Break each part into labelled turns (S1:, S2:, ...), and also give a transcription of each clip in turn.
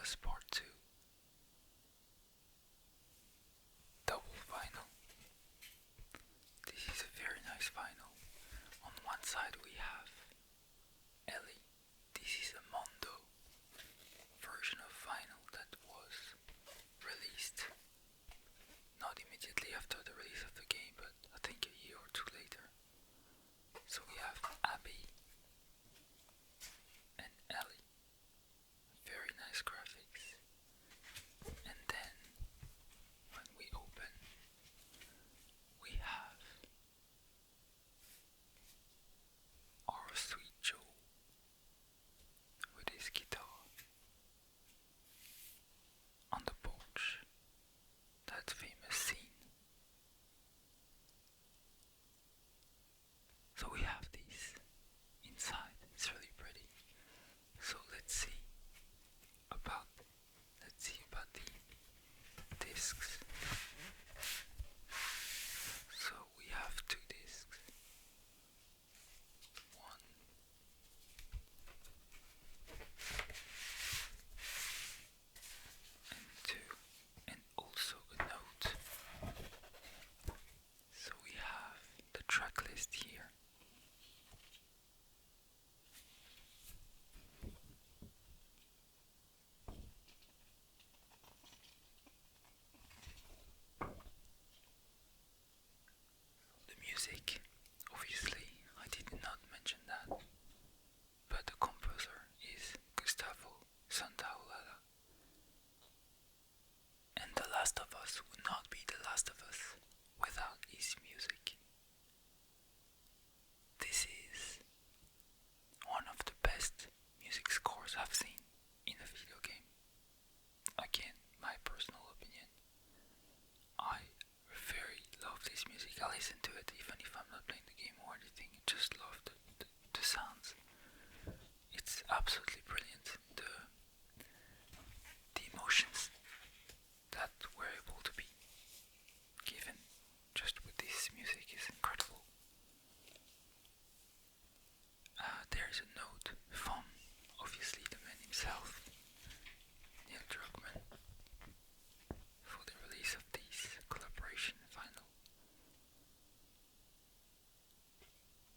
S1: Us Part 2 double vinyl. This is a very nice vinyl. On one side we have Ellie. This is a Mondo version of vinyl that was released not immediately after the release of the game, but I think a year or two later. So we have Abby and Ellie. Very nice graphics. And then when we open, we have our sweet Joe with his guitar on the porch. That famous scene. So we have these inside. It's really pretty. So let's see about the discs. So we have two discs. One and two, and also a note. So we have the track list here. The music, obviously, I did not mention that, but the composer is Gustavo Santaolalla. And The Last of Us would not be The Last of Us without his music. This is one of the best music scores I've seen in a video game. Again, my personal opinion. I very love this music. I listen to it even if I'm not playing the game or anything. I just love the sounds. It's absolutely brilliant. The emotions that we're able to be given just with this music is incredible. There's a note from obviously the man himself, Neil Druckmann, for the release of this collaboration vinyl.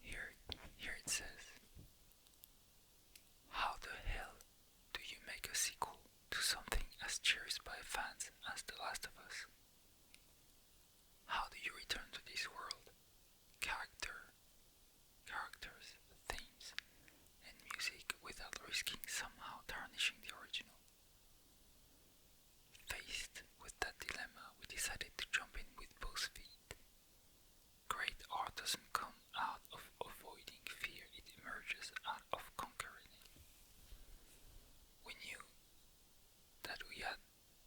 S1: Here it says, "How the hell do you make a sequel to something as cherished by fans as The Last of Us? How do you return to this world, characters, themes, and music without risking somehow tarnishing the original?" Faced with that dilemma, we decided to jump in with both feet. Great art doesn't come out of avoiding fear, it emerges out of conquering it. We knew that we had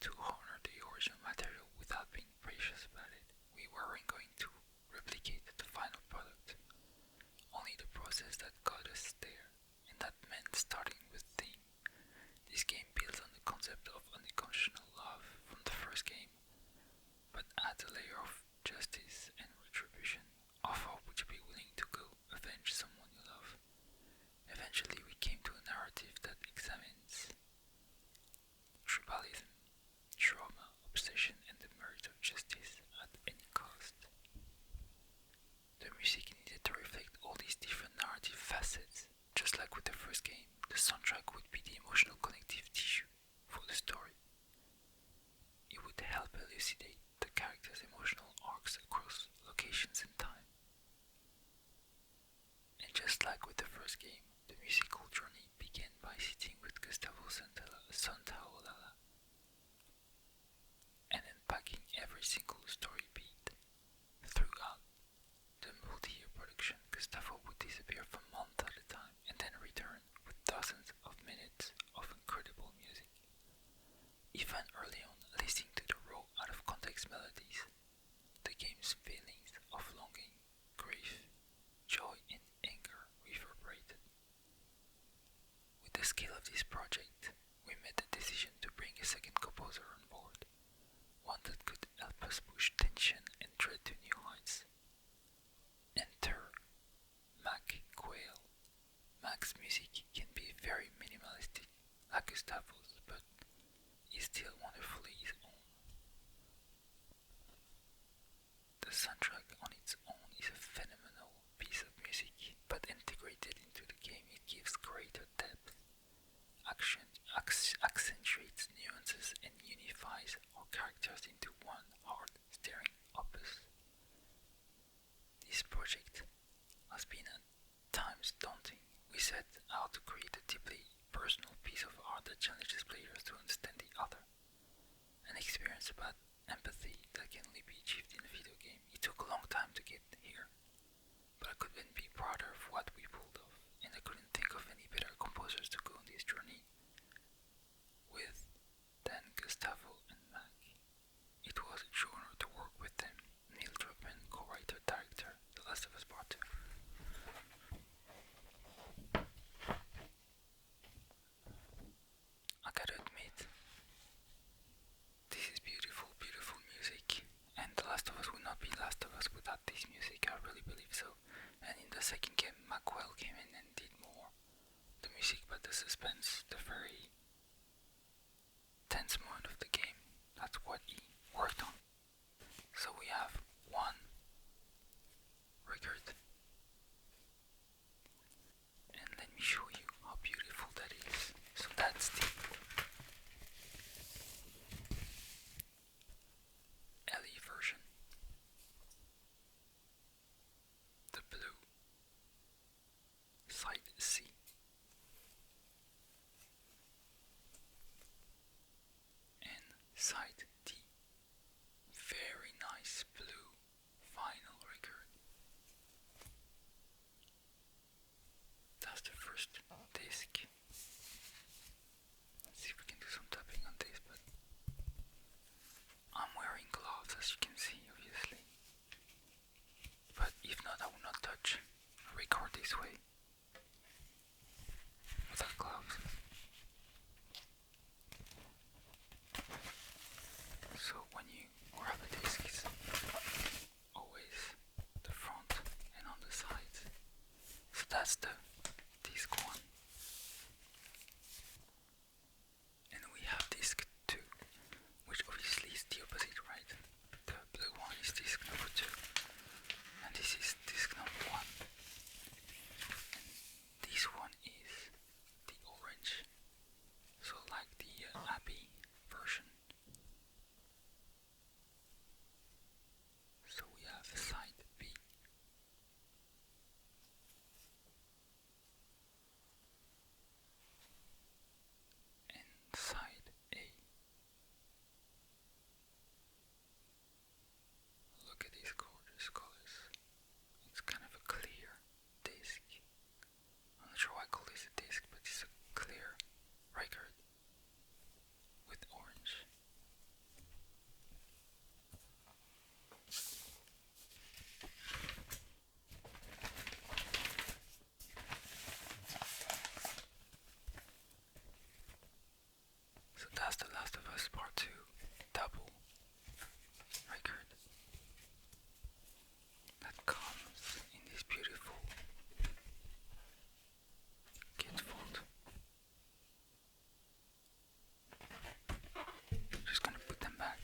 S1: to honor the original material without being precious about it. We weren't going to replicate the final product, only the process that got us there, and that meant starting with theme. This game builds on the concept of unconditional love from the first game, but adds a layer of justice and retribution. Of how would you be willing to go avenge someone you love? Eventually we came to a narrative that examines tribalism, trauma, obsession, and the merit of justice at any cost. The music needed to reflect all these different narrative facets. Just like with the first game, the soundtrack would be the emotional connective tissue for the story. It would help elucidate the characters' emotional arcs across locations and time. And just like with the first game, the musical journey began by sitting with Gustavo Santaolalla and unpacking every single story beat. Throughout the multi-year production, Gustavo would disappear for months at a time and then return with dozens of minutes of incredible music. Even early on, listening to the raw, out-of-context melodies, the game's feelings of longing, grief, joy, and anger reverberated. With the scale of this project, we made the decision to bring a second composer on board, one that could help us push tension and dread to new heights. Enter Mac Quayle. Mac's music can be very minimalistic, like Gustavo's, but is still wonderfully his own. The soundtrack on its own is a phenomenal piece of music, but integrated into the game it gives greater depth, accentuates nuances, and unifies our characters into one heart-stirring opus. This project has been at times daunting. We set out to create a deeply personal piece of art that challenges players to understand the other, an experience about empathy that can only be achieved in a video game. It took a long time to get here, but I couldn't be prouder of what we pulled off, and I couldn't think of any better composers to go on this journey with than Gustavo and Mac. It was a true honor to work with them. Neil Druckmann, co-writer, director, The Last of Us Part 2. I gotta admit, this is beautiful, beautiful music, and The Last of Us would not be Last of Us without this music, I really believe so. And in the second game, Macwell came in and did more the music, but the suspense, the very tense moment of the game, that's what he worked on. So we have one record, and let me show you how beautiful that is. So that's the Ellie version, the blue side C, and side D. Very nice blue vinyl record. That's the first disc. Let's see if we can do some tapping on this, but I'm wearing gloves, as you can see, obviously. But if not, I will not touch a record this way without gloves. So when you grab a disc, it's always the front and on the sides. So that's the disc 1. And we have disc 2, which obviously is the opposite, right? The blue one is disc number 2, and this is disc number 1. And this one is the orange, so like the Abbey version. So we have side B. And side A. Look at these gorgeous colors. It's kind of a clear disc. I'm not sure why I call this a disc, but it's a clear record with orange. So that's The Last of Us Part 2 double record that comes in this beautiful gatefold. Just gonna put them back.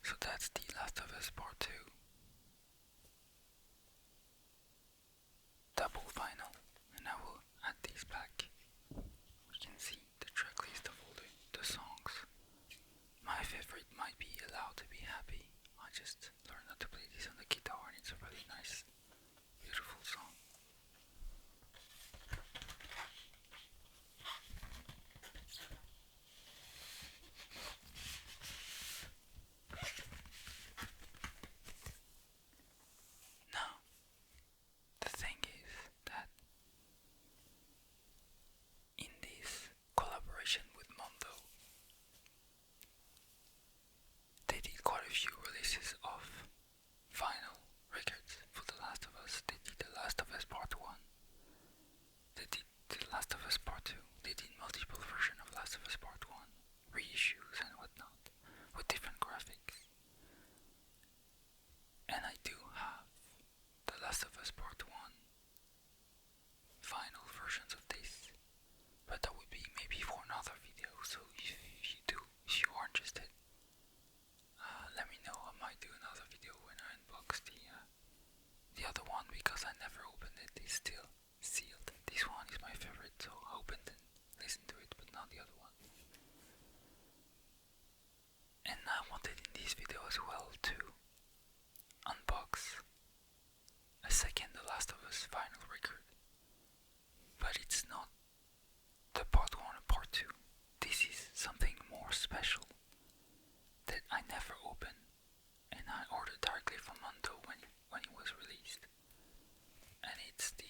S1: So that's The Last of Us Part 2 double vinyl, and I will add these back. We can see the track list of all the songs. My favorite might be Allowed to Be Happy. I just learned how to play this on the guitar, and it's a really nice, beautiful song. Now, the thing is that in this collaboration with Mondo, as well to unbox a second The Last of Us vinyl record. But it's not the part 1 or part 2. This is something more special that I never opened, and I ordered directly from Mondo when it was released. And it's the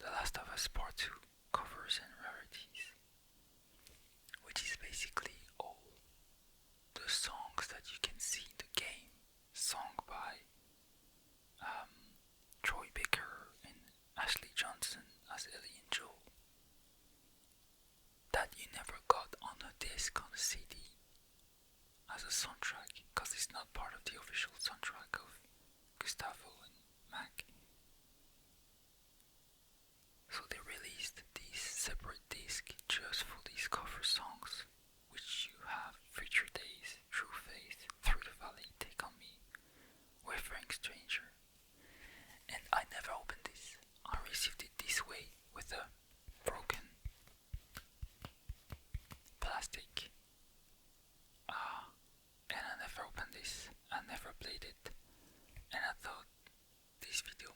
S1: Last of Us Part 2 Covers and Rarities, which is basically all the songs that you can see in the game, sung by Troy Baker and Ashley Johnson as Ellie and Joel, that you never got on a disc, on a CD, as a soundtrack, because it's not part of the official soundtrack of Gustavo and Mac. So they released this separate disc just for these cover songs, which you have Future Days, True Faith, Through the Valley, Take On Me, Wayfaring Stranger. And I never opened this. I received it this way with a broken plastic. And I never opened this. I never played it. And I thought this video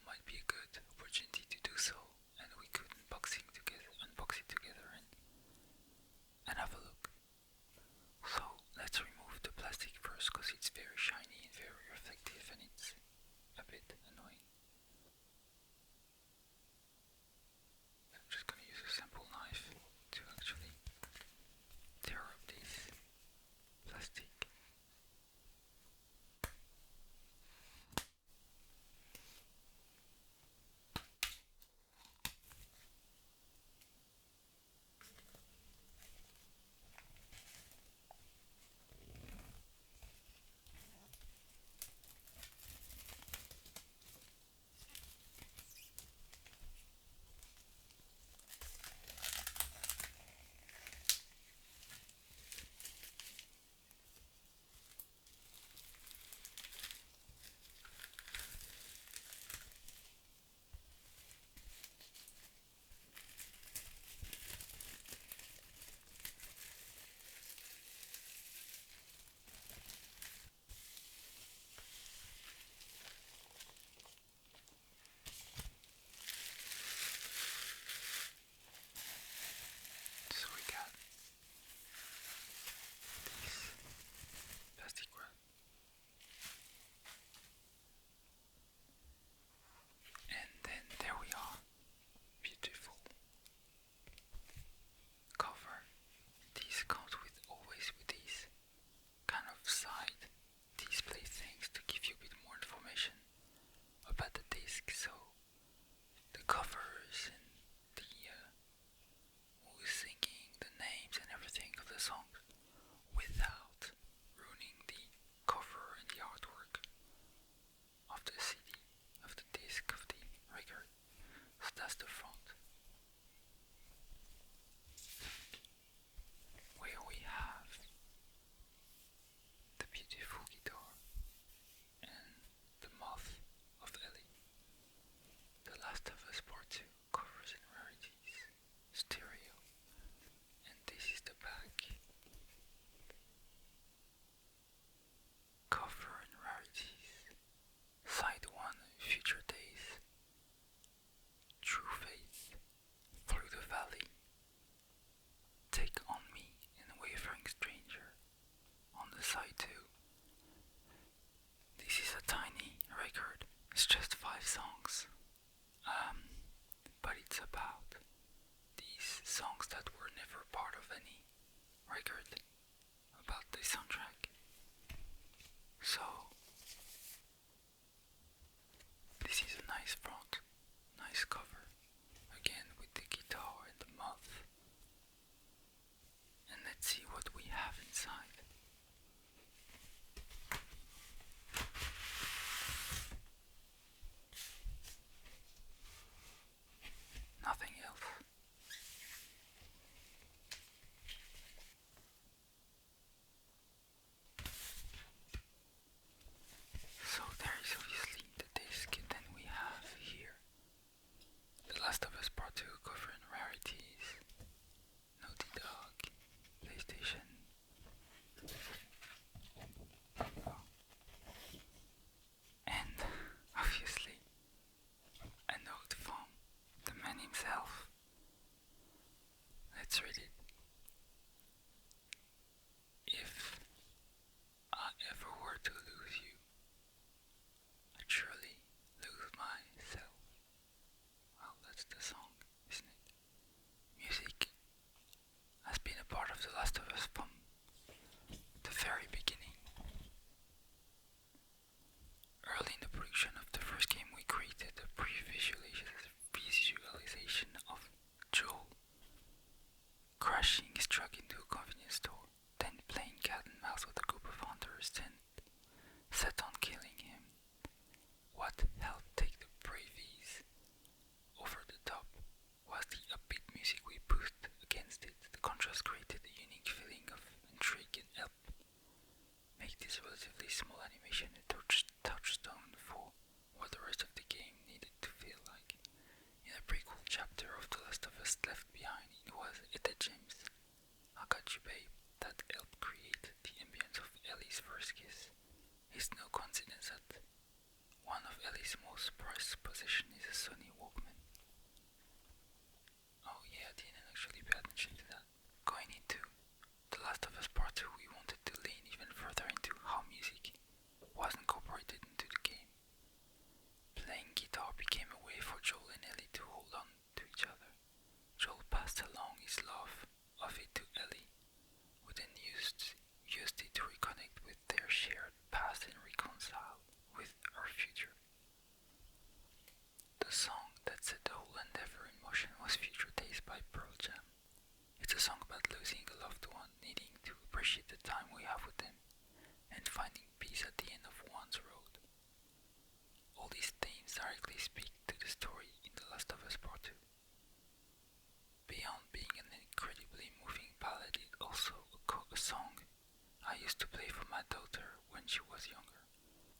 S1: used to play for my daughter when she was younger.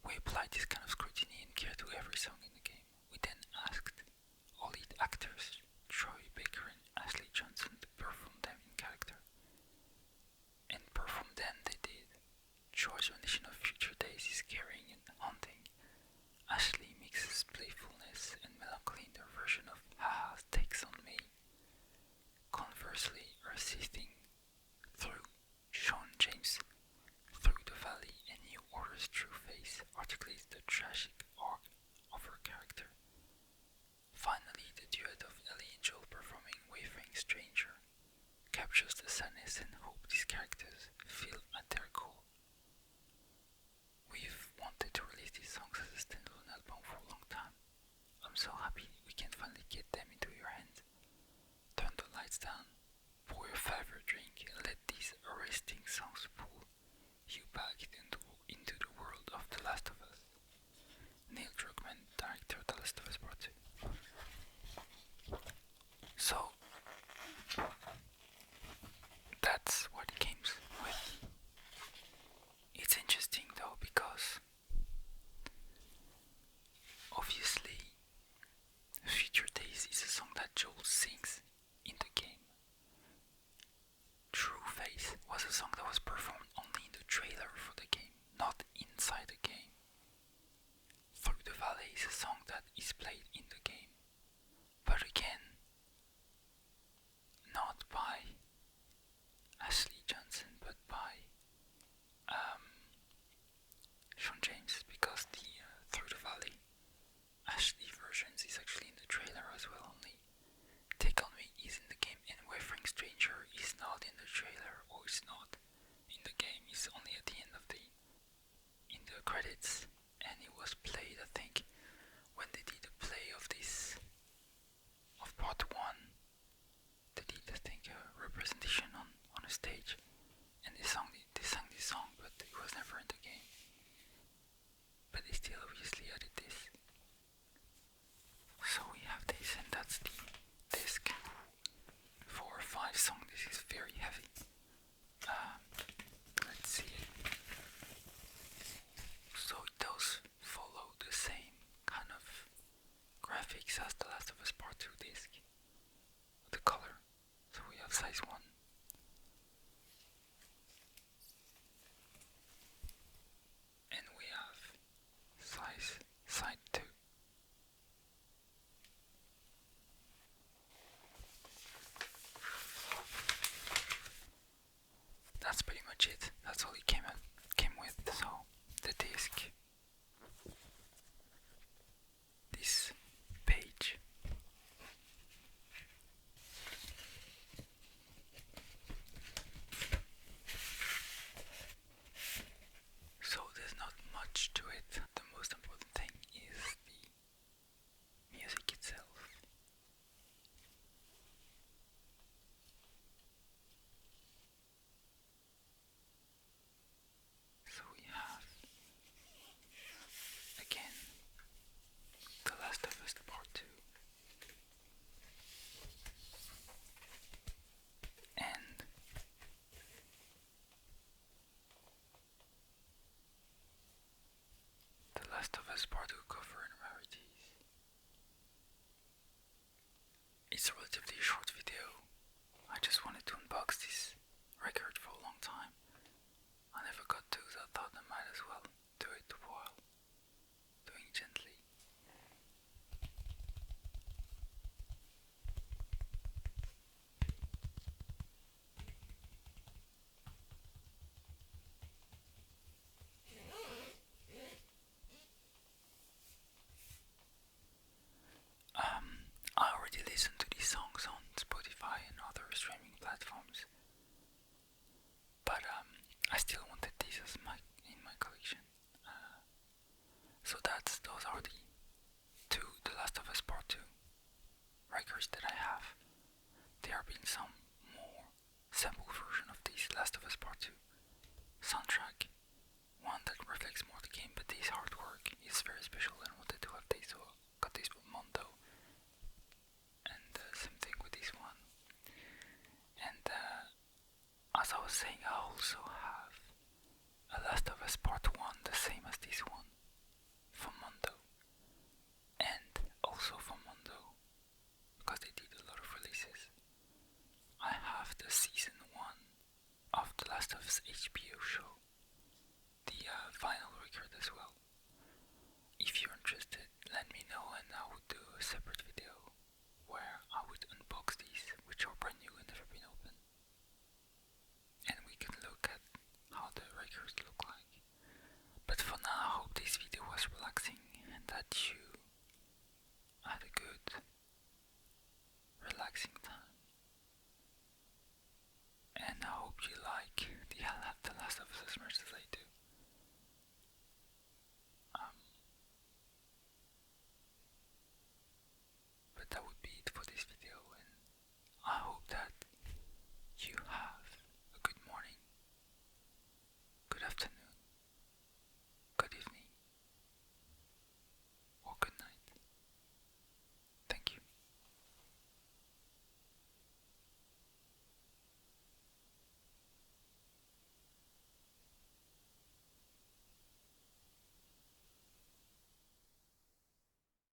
S1: We applied this kind of scrutiny and care to every song in the game. We then asked all lead actors, Troy Baker and Ashley Johnson, to perform them in character. And perform them they did. Troy's rendition of Future Days is caring and haunting. Ashley mixes playfulness and melancholy in their version of Haha Takes on Me. Conversely, her sifting through Sean James Through the Valley and New Order's True Face articulates the tragic arc of her character. Finally, the duet of Ellie and Joel performing Wavering Stranger captures the sadness and hope these characters feel at their core. We've wanted to release these songs as a standalone album for a long time. I'm so happy we can finally get them into your hands. Turn the lights down, pour your favorite drink, and let these arresting songs pull you back into the world of The Last of Us. Neil Druckmann, director of The Last of Us Part 2. So, that's what it came with. It's interesting though because obviously Future Days is a song that Joel sings in the game. True Face was a song that was performed only in the trailer for the game, not inside the game. Through the Valley is a song that is played in the game, but again, not by Ashley Johnson, but by Sean James, because the Through the Valley Ashley versions is actually in the trailer as well only. Take On Me is in the game and Wavering Stranger is not in the trailer, or is not in the game, it's only at the end of in the credits, and it was played I think when they did a play of this, of part 1, they did I think a representation on a stage, and they sang this song, but it was never in the game. But they still obviously added this. So we have this, and that's the disc. 4 or 5 songs, this is very heavy. Let's see. So it does follow the same kind of graphics as The Last of Us Part 2 disc. The color. So we have size 1. And we have side 2. That's pretty much it. That's all it came with. So the disc, this page, so there's not much to it. The most important thing is the music itself. So we have, again, The Last of Us Part 2, and The Last of Us Part 2 Covers Rarities. It's a relatively short video. I just wanted to unbox this record for a long time. I never got to, so I thought I might as well do it while doing it gently. I already listened to these songs on Spotify and other streaming platforms, but I still wanted these in my collection. So those are the 2 The Last of Us Part 2 records that I have. There have been some more sample version of this Last of Us Part 2 soundtrack, one that reflects more the game, but this artwork is very special and wanted to have this, so I got this from Mondo. And same thing with this one. And as I was saying, I also have separate